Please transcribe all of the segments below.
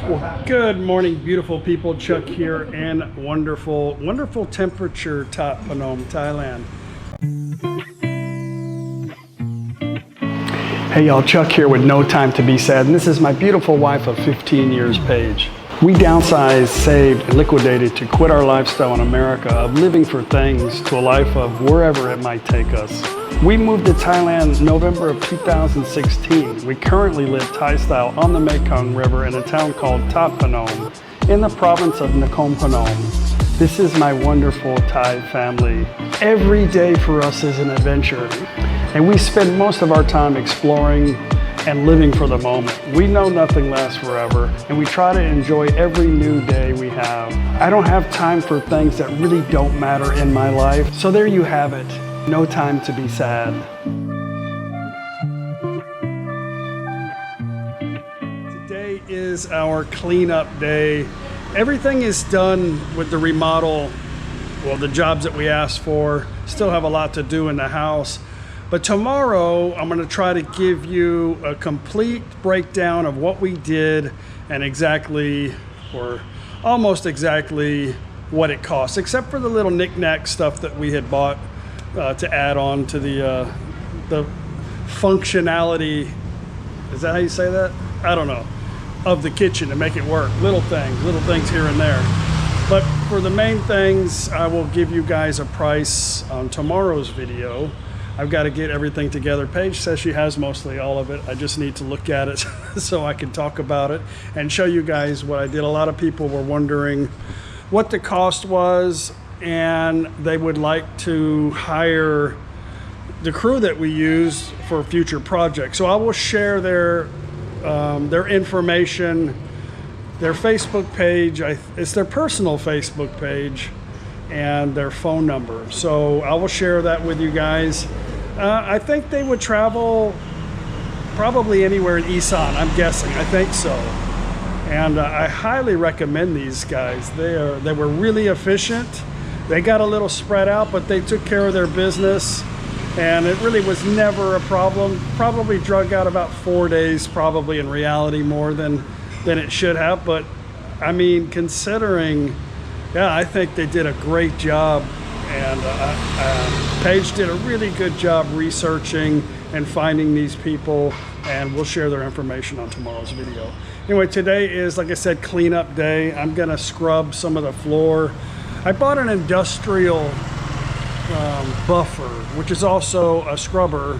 Well, good morning, beautiful people. Chuck here in wonderful temperature ThatPhanom, Thailand. Hey y'all, Chuck here with No Time to Be Sad, and this is my beautiful wife of 15 years, Paige. We downsized, saved, and liquidated to quit our lifestyle in America of living for things to a life of wherever it might take us. We moved to Thailand November of 2016. We currently live Thai style on the Mekong River in a town called ThatPhanom in the province of NakhonPhanom. This is my wonderful Thai family. Every day for us is an adventure, and we spend most of our time exploring and living for the moment. We know nothing lasts forever, and we try to enjoy every new day we have. I don't have time for things that really don't matter in my life, so there you have it. No time to be sad. Today is our cleanup day. Everything is done with the remodel, well, the jobs that we asked for. Still have a lot to do in the house. But tomorrow, I'm gonna try to give you a complete breakdown of what we did and exactly, or almost exactly, what it costs, except for the little knick-knack stuff that we had bought to add on to the functionality, is that how you say that? I don't know, of the kitchen to make it work. Little things here and there. But for the main things, I will give you guys a price on tomorrow's video. I've got to get everything together. Paige says she has mostly all of it. I just need to look at it so I can talk about it and show you guys what I did. A lot of people were wondering what the cost was, and they would like to hire the crew that we use for future projects. So I will share their information, their Facebook page. It's their personal Facebook page, and their phone number. So I will share that with you guys. I think they would travel probably anywhere in Isan, I'm guessing. I think so. And I highly recommend these guys. They were really efficient. They got a little spread out, but they took care of their business, and it really was never a problem. Probably drug out about 4 days, probably in reality more than it should have. But I mean, considering, yeah, I think they did a great job, and Paige did a really good job researching and finding these people, and we'll share their information on tomorrow's video. Anyway, today is, like I said, cleanup day. I'm gonna scrub some of the floor. I bought an industrial buffer, which is also a scrubber,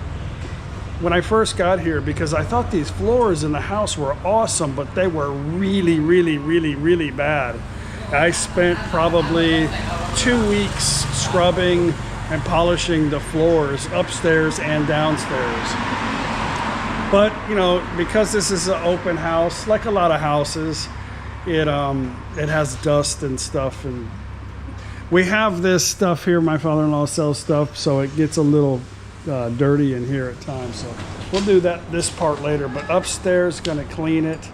when I first got here, because I thought these floors in the house were awesome, but they were really bad. I spent probably 2 weeks scrubbing and polishing the floors upstairs and downstairs. But you know, because this is an open house, like a lot of houses, it has dust and stuff, and we have this stuff here. My father-in-law sells stuff, so it gets a little dirty in here at times. So we'll do this part later. But upstairs, gonna clean it.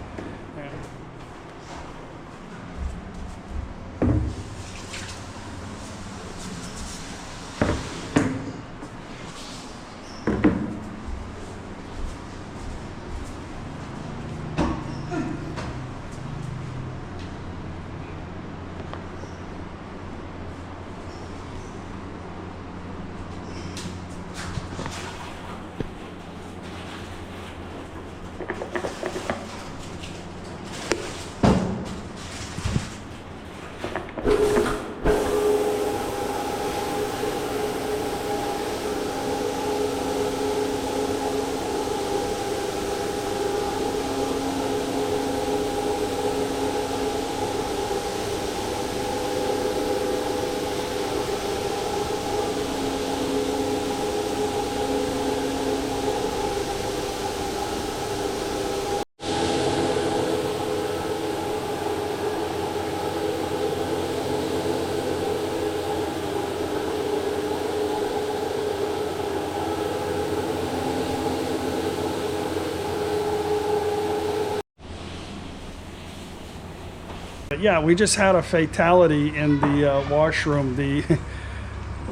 Yeah, we just had a fatality in the washroom. The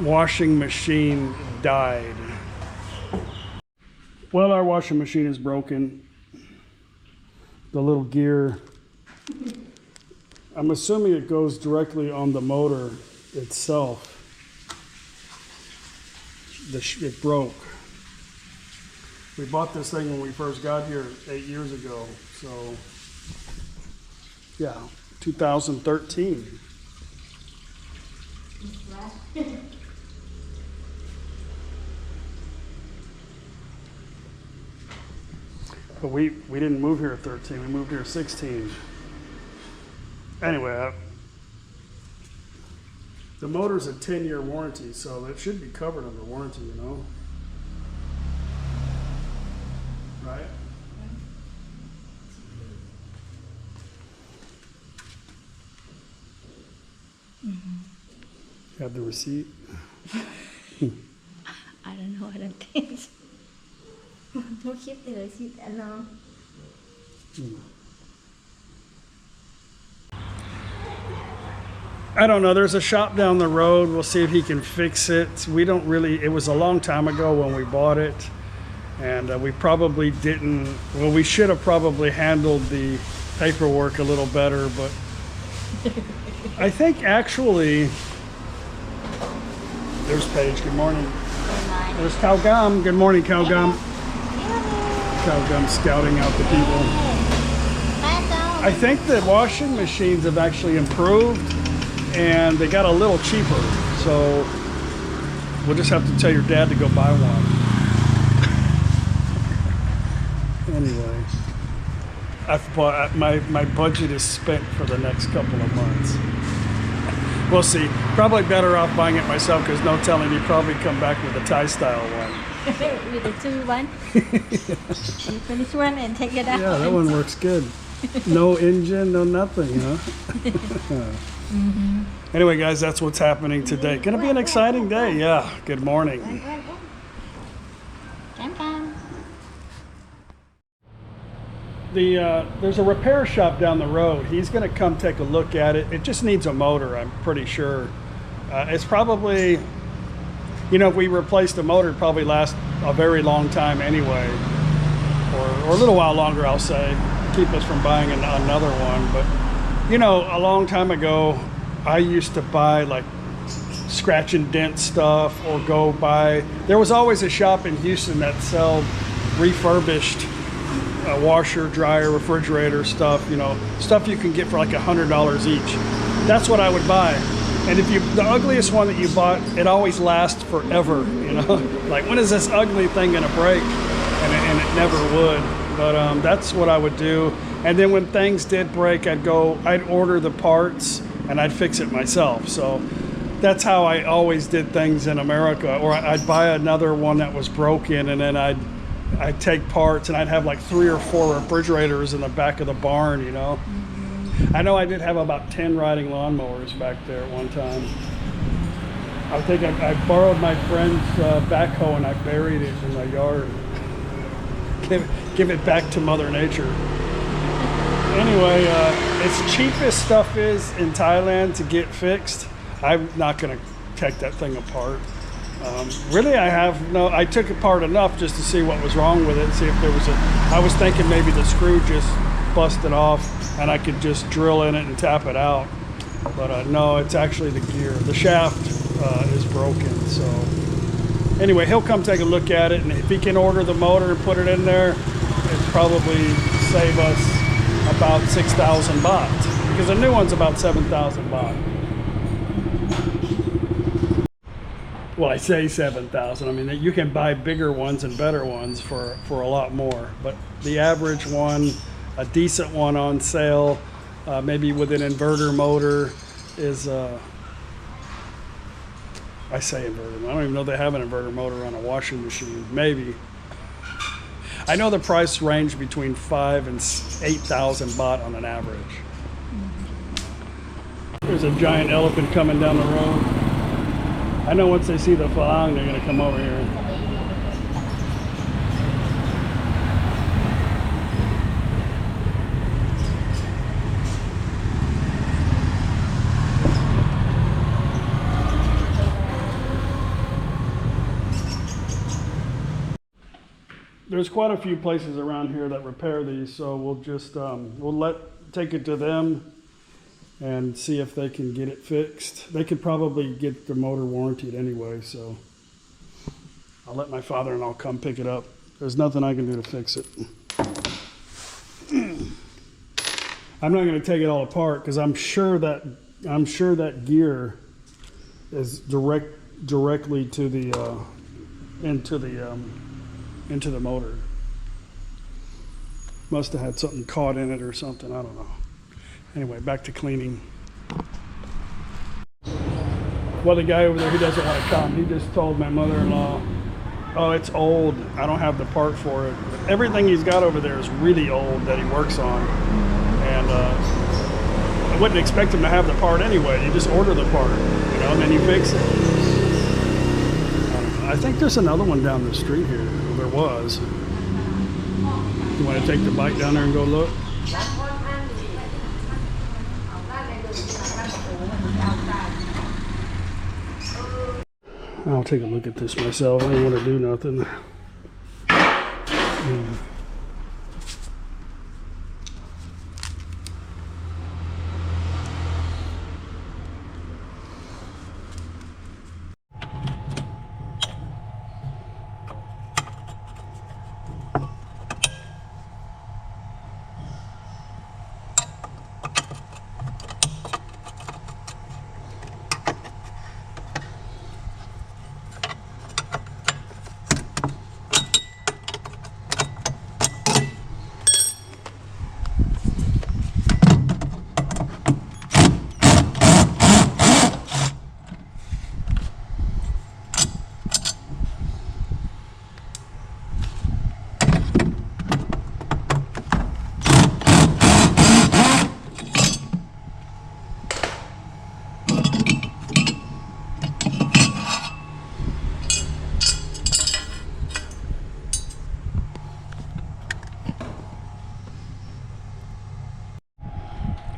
washing machine died. Well, our washing machine is broken. The little gear I'm assuming it goes directly on the motor itself. It broke. We bought this thing when we first got here 8 years ago. So, yeah, 2013. But we didn't move here at 13. We moved here at 16. Anyway, the motor's a 10-year warranty, so it should be covered under warranty, you know? Right? Mm-hmm. You have the receipt? I don't know, I don't think so. We'll keep the receipt alone. I don't know. There's a shop down the road. We'll see if he can fix it. We don't really, it was a long time ago when we bought it. And we probably didn't, well, we should have probably handled the paperwork a little better. But I think actually, there's Paige. Good morning. There's Cowgum. Good morning, Cowgum. Cowgum scouting out the people. I think the washing machines have actually improved and they got a little cheaper. So we'll just have to tell your dad to go buy one. Anyway, I've bought, my budget is spent for the next couple of months. We'll see. Probably better off buying it myself because no telling, you probably come back with a Thai style one. With the 2-1. You finish one and take it out. Yeah, that one works good. No engine, no nothing, huh? Anyway, guys, that's what's happening today. Gonna be an exciting day. Yeah, good morning. There's a repair shop down the road. He's gonna come take a look at it. It just needs a motor, I'm pretty sure. It's probably, you know, if we replace the motor, it'd probably last a very long time anyway. Or a little while longer, I'll say. Keep us from buying another one. But, you know, a long time ago, I used to buy like scratch and dent stuff or go buy. There was always a shop in Houston that sold refurbished washer, dryer, refrigerator stuff, you know, stuff you can get for like $100 each. That's what I would buy. And if the ugliest one that you bought, it always lasts forever, you know? Like, when is this ugly thing gonna break? And it never would. But that's what I would do. And then when things did break, I'd order the parts and I'd fix it myself. So that's how I always did things in America. Or I'd buy another one that was broken and then I'd take parts and I'd have like 3 or 4 refrigerators in the back of the barn, you know? I know I did have about 10 riding lawnmowers back there at one time. I think I borrowed my friend's backhoe and I buried it in my yard. Give it back to Mother Nature. Anyway, as cheap as stuff is in Thailand to get fixed, I'm not gonna take that thing apart. Really, I took it apart enough just to see what was wrong with it, see if there was I was thinking maybe the screw just busted off and I could just drill in it and tap it out. But no, it's actually the gear. The shaft is broken, so. Anyway, he'll come take a look at it, and if he can order the motor and put it in there, it'd probably save us about 6,000 baht, because the new one's about 7,000 baht. Well, I say 7,000. I mean, you can buy bigger ones and better ones for a lot more, but the average one, a decent one on sale, maybe with an inverter motor, is I say inverter. I don't even know they have an inverter motor on a washing machine. Maybe. I know the price range between 5,000 and 8,000 baht on an average. There's a giant elephant coming down the road. I know once they see the phlang, they're going to come over here. There's quite a few places around here that repair these, so we'll just take it to them, and see if they can get it fixed. They could probably get the motor warranted anyway, so I'll let my father-in-law come pick it up. There's nothing I can do to fix it. I'm not going to take it all apart because I'm sure that gear is directly to the into the motor. Must have had something caught in it or something. I don't know. Anyway, back to cleaning. Well, the guy over there, he doesn't want to come. He just told my mother-in-law, oh, it's old. I don't have the part for it. Everything he's got over there is really old that he works on. And I wouldn't expect him to have the part anyway. You just order the part, you know, and then you fix it. I think there's another one down the street here. Well, there was. You want to take the bike down there and go look? I'll take a look at this myself. I don't want to do nothing.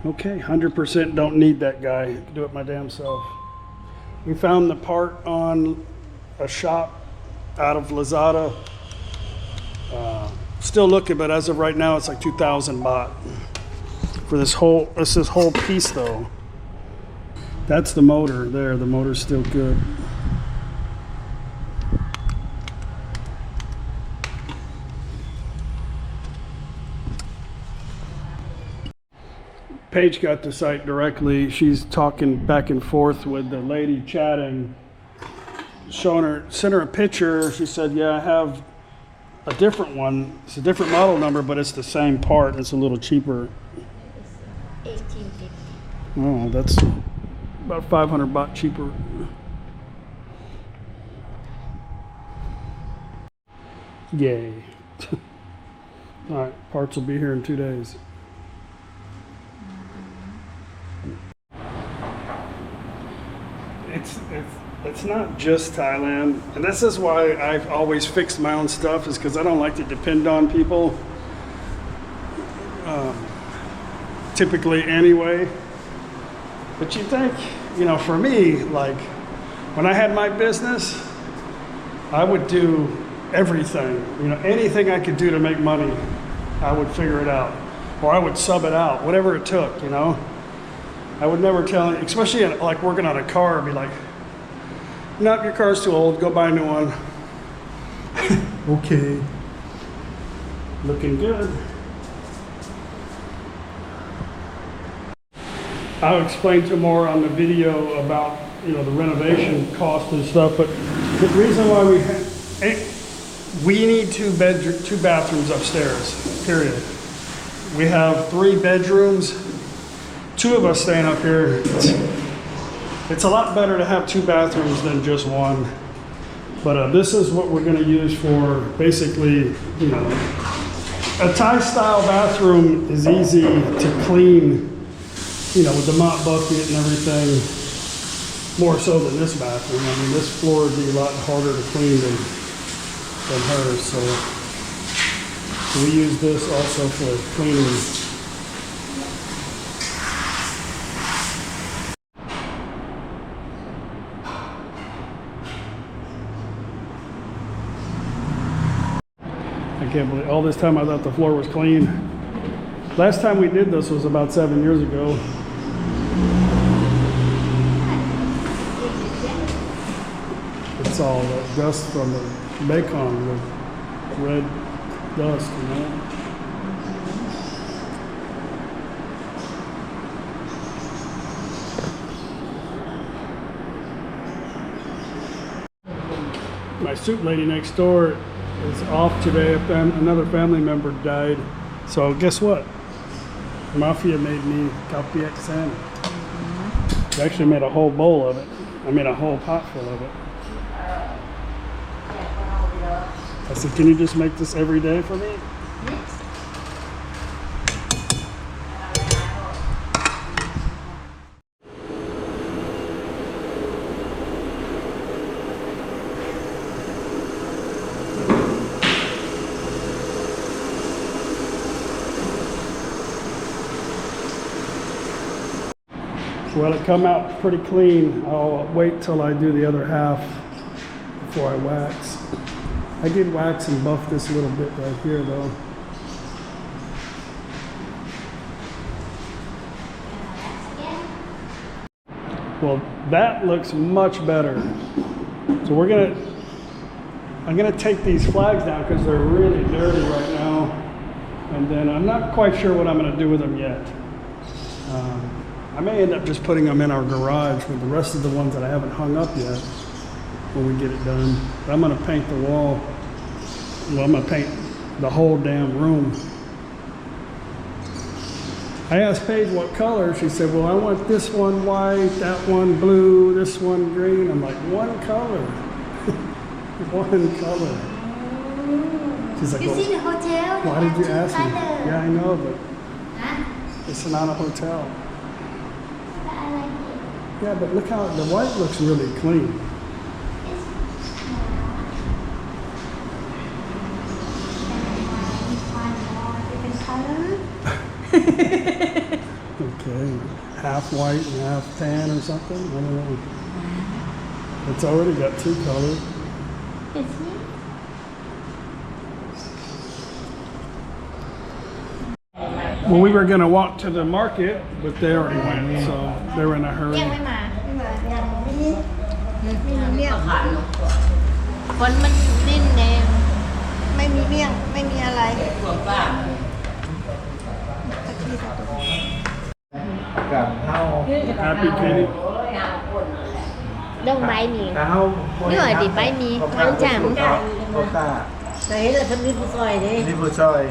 Okay, 100% don't need that guy. I can do it my damn self. We found the part on a shop out of Lazada. Still looking, but as of right now, it's like 2,000 baht for this whole piece though. That's the motor there. The motor's still good. Paige got the site directly. She's talking back and forth with the lady chatting, sent her a picture. She said, yeah, I have a different one. It's a different model number, but it's the same part. It's a little cheaper. It's 1850. Oh, that's about 500 baht cheaper. Yay. All right, parts will be here in 2 days. It's not just Thailand, and this is why I've always fixed my own stuff, is because I don't like to depend on people, typically anyway. But you think, you know, for me, like when I had my business, I would do everything, you know, anything I could do to make money, I would figure it out, or I would sub it out, whatever it took, you know. I would never tell, especially like working on a car, I'd be like, nope, your car's too old, go buy a new one. Okay. Looking good. I'll explain to more on the video about, you know, the renovation cost and stuff, but the reason why we need two bathrooms upstairs, period. We have 3 bedrooms. 2 of us staying up here. It's a lot better to have 2 bathrooms than just one. But this is what we're going to use for basically, you know, a Thai style bathroom is easy to clean, you know, with the mop bucket and everything, more so than this bathroom. I mean, this floor would be a lot harder to clean than hers. So we use this also for cleaning. I can't believe all this time I thought the floor was clean. Last time we did this was about 7 years ago. That's all the dust from the bacon with red dust, you know. My soup lady next door is off today. Another family member died. So guess what? Mafia made me kalpiak salmon. They actually made a whole bowl of it. I made a whole pot full of it. I said, can you just make this every day for me? Well, it come out pretty clean. I'll wait till I do the other half before I wax. I did wax and buff this a little bit right here though. Well, that looks much better. So I'm gonna take these flags down because they're really dirty right now. And then I'm not quite sure what I'm gonna do with them yet. I may end up just putting them in our garage with the rest of the ones that I haven't hung up yet when we get it done. But I'm gonna paint the wall. Well, I'm gonna paint the whole damn room. I asked Paige what color. She said, well, I want this one white, that one blue, this one green. I'm like, one color. One color. She's like, It's in the hotel. why did you ask me? Color. Yeah, I know, but Huh? it's not a hotel. But I like it. Yeah, but look how the white looks really clean. Okay, half white and half tan or something. I don't know. It's already got two colors. Well, we were gonna walk to the market, but they already went, so they were in a ยัง hurry. ไม่มาไม่มีเมี่ยง คนมันดิ้นแดง ไม่มีเมี่ยงไม่มีอะไร ตัวป้า กับเท่า Happy Kitty. ดองใบมี เท่า นี่ว่าดิใบมีมันจำ โคต้า ใส่เลยคนนี้ผู้ซอยเด้ นี่ผู้ซอย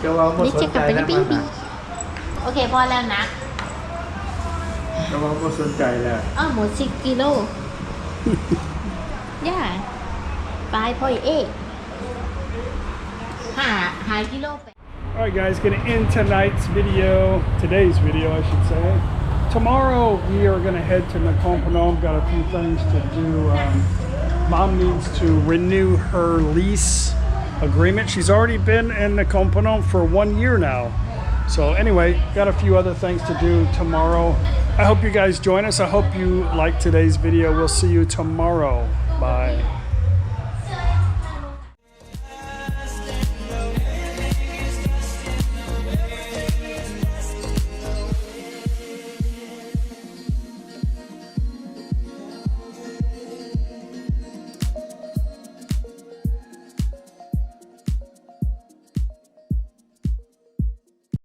เจ้าว่าไม่ นี่ ส เช็ น ค ใจ กับเป็น แล้ว ปิ้ มั ง น ปิ้ง นะ โอเคพอแล้วนะ เจ้าว่าไม่สนใจแล้ว อ้าวหมด10 กิโลย่าปลายพอยเอ๊หากิโลไป All right, guys, gonna end today's video, I should say. Tomorrow we are gonna head to NakhonPhanom. Got a few things to do. Mom needs to renew her lease agreement. She's already been in NakhonPhanom for 1 year now. So anyway, got a few other things to do tomorrow. I hope you guys join us. I hope you liked today's video. We'll see you tomorrow. Bye.